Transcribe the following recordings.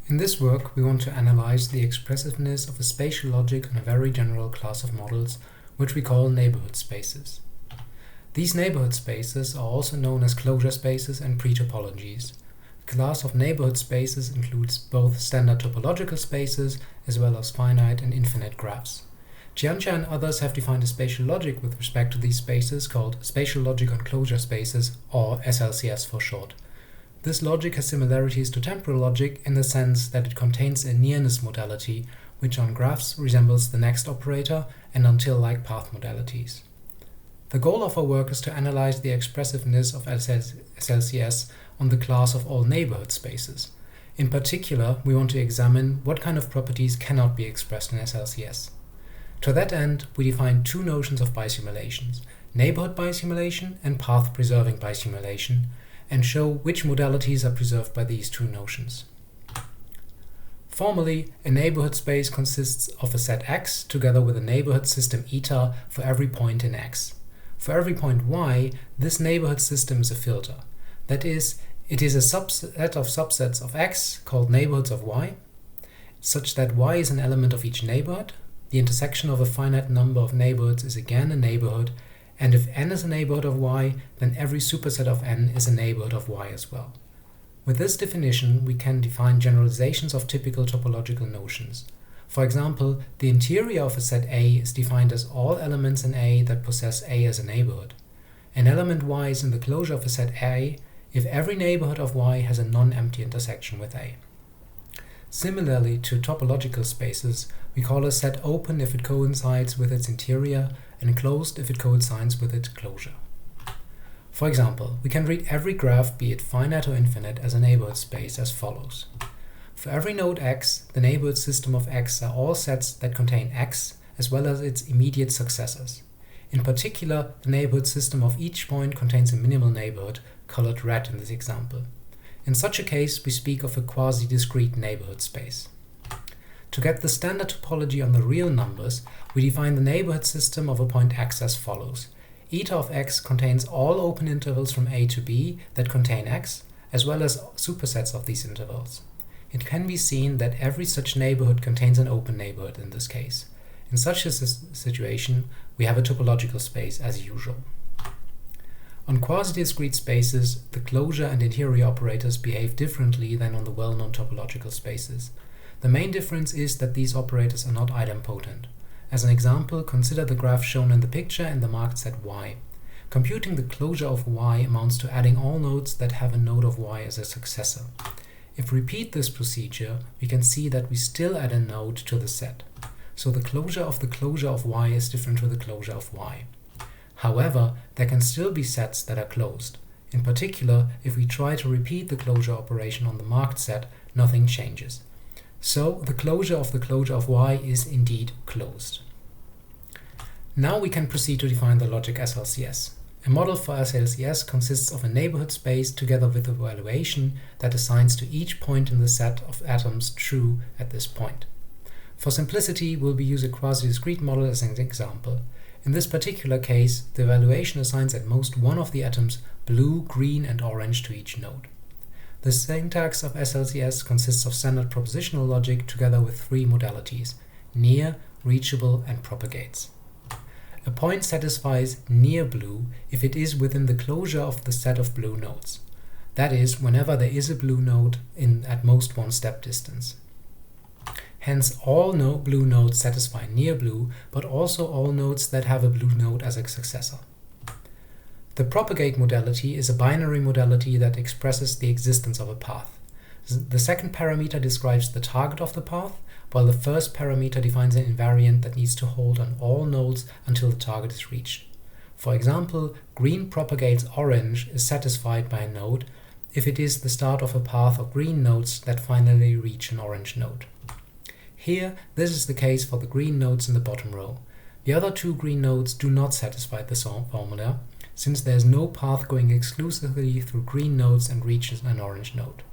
In this work, we want to analyze the expressiveness of a spatial logic on a very general class of models, which we call neighborhood spaces. These neighborhood spaces are also known as closure spaces and pre-topologies. The class of neighborhood spaces includes both standard topological spaces as well as finite and infinite graphs. Jianxia and others have defined a spatial logic with respect to these spaces called spatial logic on closure spaces, or SLCS for short. This logic has similarities to temporal logic in the sense that it contains a nearness modality, which on graphs resembles the next operator and until-like path modalities. The goal of our work is to analyze the expressiveness of SLCS on the class of all neighborhood spaces. In particular, we want to examine what kind of properties cannot be expressed in SLCS. To that end, we define two notions of bisimulations, neighborhood bisimulation and path-preserving bisimulation, and show which modalities are preserved by these two notions. Formally, a neighborhood space consists of a set X together with a neighborhood system eta for every point in X. For every point Y, this neighborhood system is a filter. That is, it is a subset of subsets of X called neighborhoods of Y, such that Y is an element of each neighborhood. The intersection of a finite number of neighborhoods is again a neighborhood, and if n is a neighborhood of Y, then every superset of n is a neighborhood of Y as well. With this definition, we can define generalizations of typical topological notions. For example, the interior of a set A is defined as all elements in A that possess A as a neighborhood. An element Y is in the closure of a set A if every neighborhood of Y has a non-empty intersection with A. Similarly to topological spaces, we call a set open if it coincides with its interior and closed if it coincides with its closure. For example, we can read every graph, be it finite or infinite, as a neighborhood space as follows. For every node X, the neighborhood system of X are all sets that contain X as well as its immediate successors. In particular, the neighborhood system of each point contains a minimal neighborhood, colored red in this example. In such a case, we speak of a quasi-discrete neighborhood space. To get the standard topology on the real numbers, we define the neighborhood system of a point X as follows. Eta of X contains all open intervals from A to B that contain X, as well as supersets of these intervals. It can be seen that every such neighborhood contains an open neighborhood in this case. In such a situation, we have a topological space as usual. On quasi-discrete spaces, the closure and interior operators behave differently than on the well-known topological spaces. The main difference is that these operators are not idempotent. As an example, consider the graph shown in the picture and the marked set Y. Computing the closure of Y amounts to adding all nodes that have a node of Y as a successor. If we repeat this procedure, we can see that we still add a node to the set. So the closure of Y is different to the closure of Y. However, there can still be sets that are closed. In particular, if we try to repeat the closure operation on the marked set, nothing changes. So the closure of Y is indeed closed. Now we can proceed to define the logic SLCS. A model for SLCS consists of a neighborhood space together with a valuation that assigns to each point in the set of atoms true at this point. For simplicity, we'll use a quasi-discrete model as an example. In this particular case, the valuation assigns at most one of the atoms blue, green, and orange to each node. The syntax of SLCS consists of standard propositional logic together with three modalities: near, reachable, and propagates. A point satisfies near blue if it is within the closure of the set of blue nodes. That is, whenever there is a blue node in at most one step distance. Hence, all blue nodes satisfy near blue, but also all nodes that have a blue node as a successor. The propagate modality is a binary modality that expresses the existence of a path. The second parameter describes the target of the path, while the first parameter defines an invariant that needs to hold on all nodes until the target is reached. For example, green propagates orange is satisfied by a node if it is the start of a path of green nodes that finally reach an orange node. Here, this is the case for the green nodes in the bottom row. The other two green nodes do not satisfy the formula, since there is no path going exclusively through green nodes and reaches an orange node.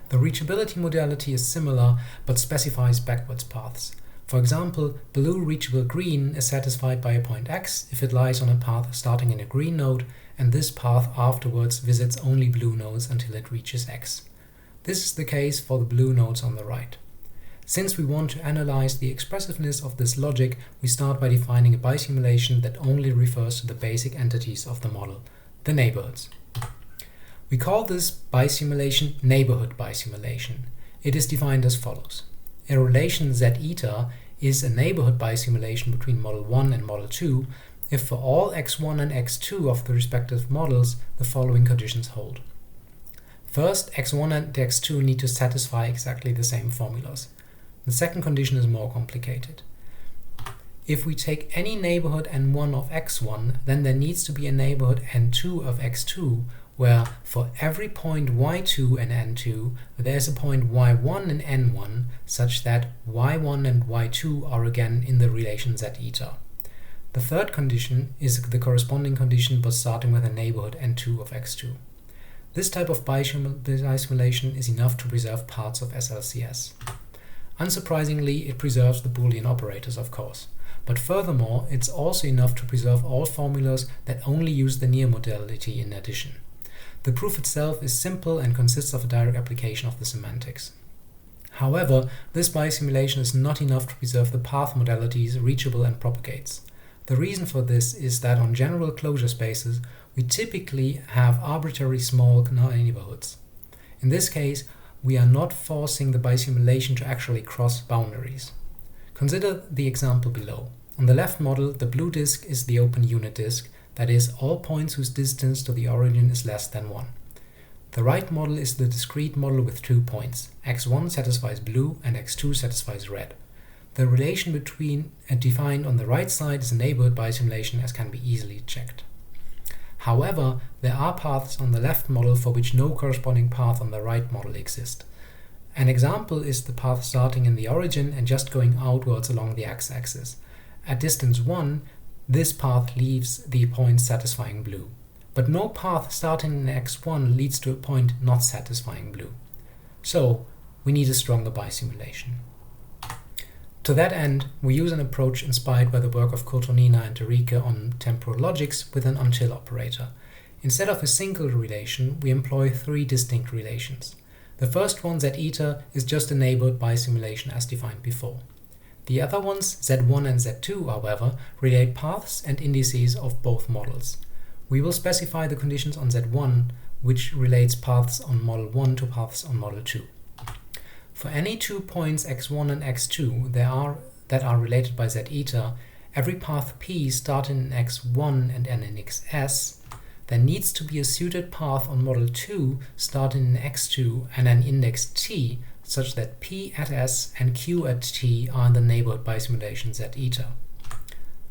The reachability modality is similar, but specifies backwards paths. For example, blue reachable green is satisfied by a point X if it lies on a path starting in a green node, and this path afterwards visits only blue nodes until it reaches X. This is the case for the blue nodes on the right. Since we want to analyze the expressiveness of this logic, we start by defining a bisimulation that only refers to the basic entities of the model, the neighborhoods. We call this bisimulation Neighbourhood Bisimulation. It is defined as follows. A relation Z eta is a neighborhood bisimulation between model 1 and model 2 if for all x1 and x2 of the respective models the following conditions hold. First, x1 and x2 need to satisfy exactly the same formulas. The second condition is more complicated. If we take any neighborhood n1 of x1, then there needs to be a neighborhood n2 of x2 where for every point y2 in n2 there is a point y1 in n1 such that y1 and y2 are again in the relation Z eta. The third condition is the corresponding condition but starting with a neighborhood n2 of x2. This type of bisimulation is enough to preserve parts of SLCS. Unsurprisingly, it preserves the Boolean operators, of course. But furthermore, it's also enough to preserve all formulas that only use the near modality in addition. The proof itself is simple and consists of a direct application of the semantics. However, this bisimulation is not enough to preserve the path modalities reachable and propagates. The reason for this is that on general closure spaces, we typically have arbitrary small neighborhoods. In this case, we are not forcing the bisimulation to actually cross boundaries. Consider the example below. On the left model, the blue disk is the open unit disk, that is, all points whose distance to the origin is less than 1. The right model is the discrete model with 2 points. x1 satisfies blue and x2 satisfies red. The relation between defined on the right side is a neighborhood bisimulation, as can be easily checked. However, there are paths on the left model for which no corresponding path on the right model exists. An example is the path starting in the origin and just going outwards along the x-axis. At distance 1, this path leaves the point satisfying blue. But no path starting in x1 leads to a point not satisfying blue. So, we need a stronger bisimulation. To that end, we use an approach inspired by the work of Kurtonina and Derrike on temporal logics with an until operator. Instead of a single relation, we employ 3 distinct relations. The first one, Z eta, is just a neighborhood bisimulation as defined before. The other ones, Z1 and Z2, however, relate paths and indices of both models. We will specify the conditions on Z1, which relates paths on model 1 to paths on model 2. For any 2 points x1 and x2 that are related by Z eta, every path P starting in x1 and ending in xs, there needs to be a suited path on model 2 starting in x2 and an index t such that P at s and Q at t are in the neighborhood bisimulation Z eta.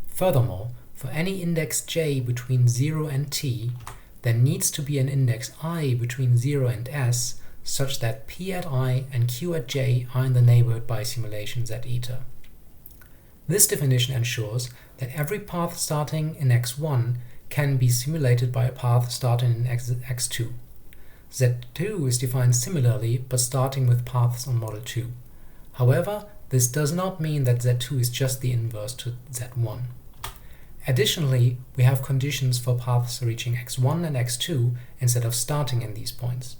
Furthermore, for any index j between 0 and t, there needs to be an index I between 0 and s such that P at I and Q at j are in the neighborhood bisimulation Z eta. This definition ensures that every path starting in x1 can be simulated by a path starting in x2. Z2 is defined similarly, but starting with paths on model 2. However, this does not mean that Z2 is just the inverse to Z1. Additionally, we have conditions for paths reaching x1 and x2 instead of starting in these points.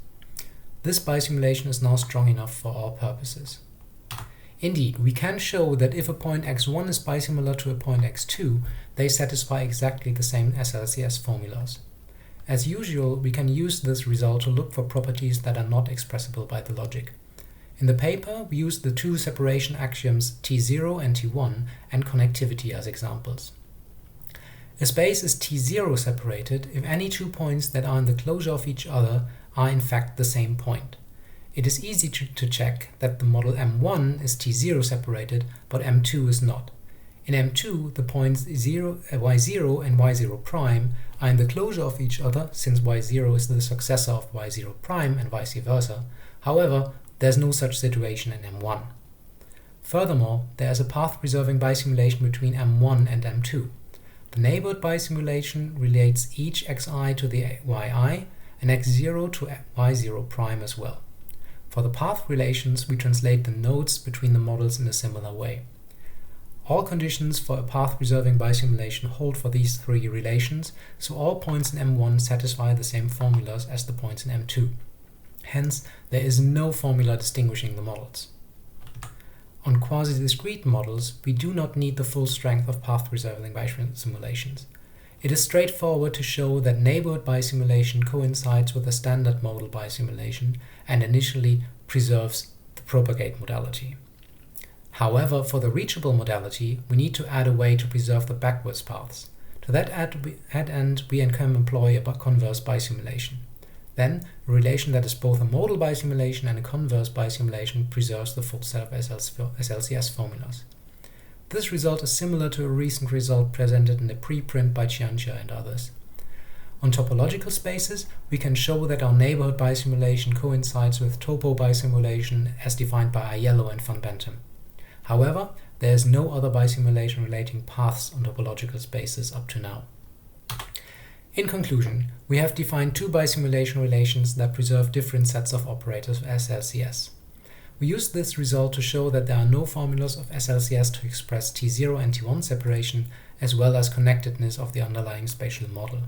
This bisimulation is now strong enough for our purposes. Indeed, we can show that if a point x1 is bisimilar to a point x2, they satisfy exactly the same SLCS formulas. As usual, we can use this result to look for properties that are not expressible by the logic. In the paper, we used the 2 separation axioms T0 and T1 and connectivity as examples. A space is T0 separated if any 2 points that are in the closure of each other are in fact the same point. It is easy to check that the model M1 is T0 separated, but M2 is not. In M2, the points y0 and y0 prime are in the closure of each other, since y0 is the successor of y0 prime and vice versa. However, there is no such situation in M1. Furthermore, there is a path-preserving bisimulation between M1 and M2. The neighborhood bisimulation relates each xi to the yi and x0 to y0 prime as well. For the path relations, we translate the nodes between the models in a similar way. All conditions for a path-preserving bisimulation hold for these 3 relations, so all points in M1 satisfy the same formulas as the points in M2. Hence, there is no formula distinguishing the models. On quasi-discrete models, we do not need the full strength of path-preserving bisimulations. It is straightforward to show that neighborhood bisimulation coincides with a standard modal bisimulation and initially preserves the propagate modality. However, for the reachable modality, we need to add a way to preserve the backwards paths. To that end, we can employ a converse bisimulation. Then, a relation that is both a modal bisimulation and a converse bisimulation preserves the full set of SLCS formulas. This result is similar to a recent result presented in a preprint by Chiantia and others. On topological spaces, we can show that our neighborhood bisimulation coincides with topo bisimulation as defined by Aiello and van Bentham. However, there is no other bisimulation relating paths on topological spaces up to now. In conclusion, we have defined two bisimulation relations that preserve different sets of operators of SLCS. We used this result to show that there are no formulas of SLCS to express T0 and T1 separation, as well as connectedness of the underlying spatial model.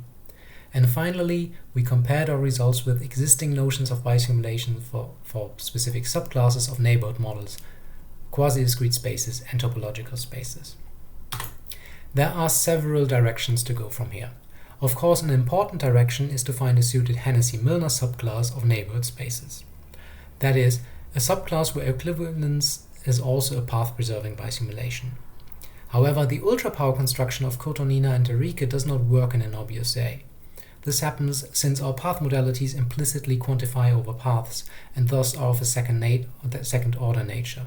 And finally, we compared our results with existing notions of bisimulation for specific subclasses of neighborhood models, quasi-discrete spaces, and topological spaces. There are several directions to go from here. Of course, an important direction is to find a suited Hennessy-Milner subclass of neighborhood spaces. That is, a subclass where equivalence is also a path-preserving bisimulation. However, the ultra-power construction of Kotonina and Enrique does not work in an obvious way. This happens since our path modalities implicitly quantify over paths and thus are of a second-order nature.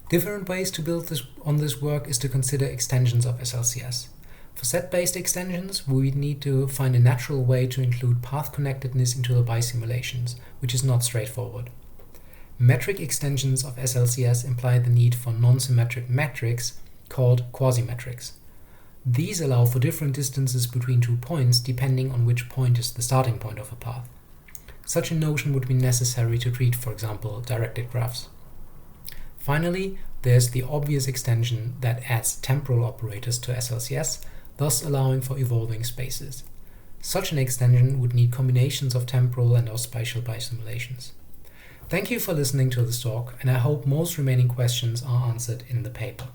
Different ways to build on this work is to consider extensions of SLCS. For set-based extensions, we need to find a natural way to include path connectedness into the bisimulations, which is not straightforward. Metric extensions of SLCS imply the need for non-symmetric metrics called quasimetrics. These allow for different distances between 2 points depending on which point is the starting point of a path. Such a notion would be necessary to treat, for example, directed graphs. Finally, there's the obvious extension that adds temporal operators to SLCS, thus allowing for evolving spaces. Such an extension would need combinations of temporal and of spatial bisimulations. Thank you for listening to this talk, and I hope most remaining questions are answered in the paper.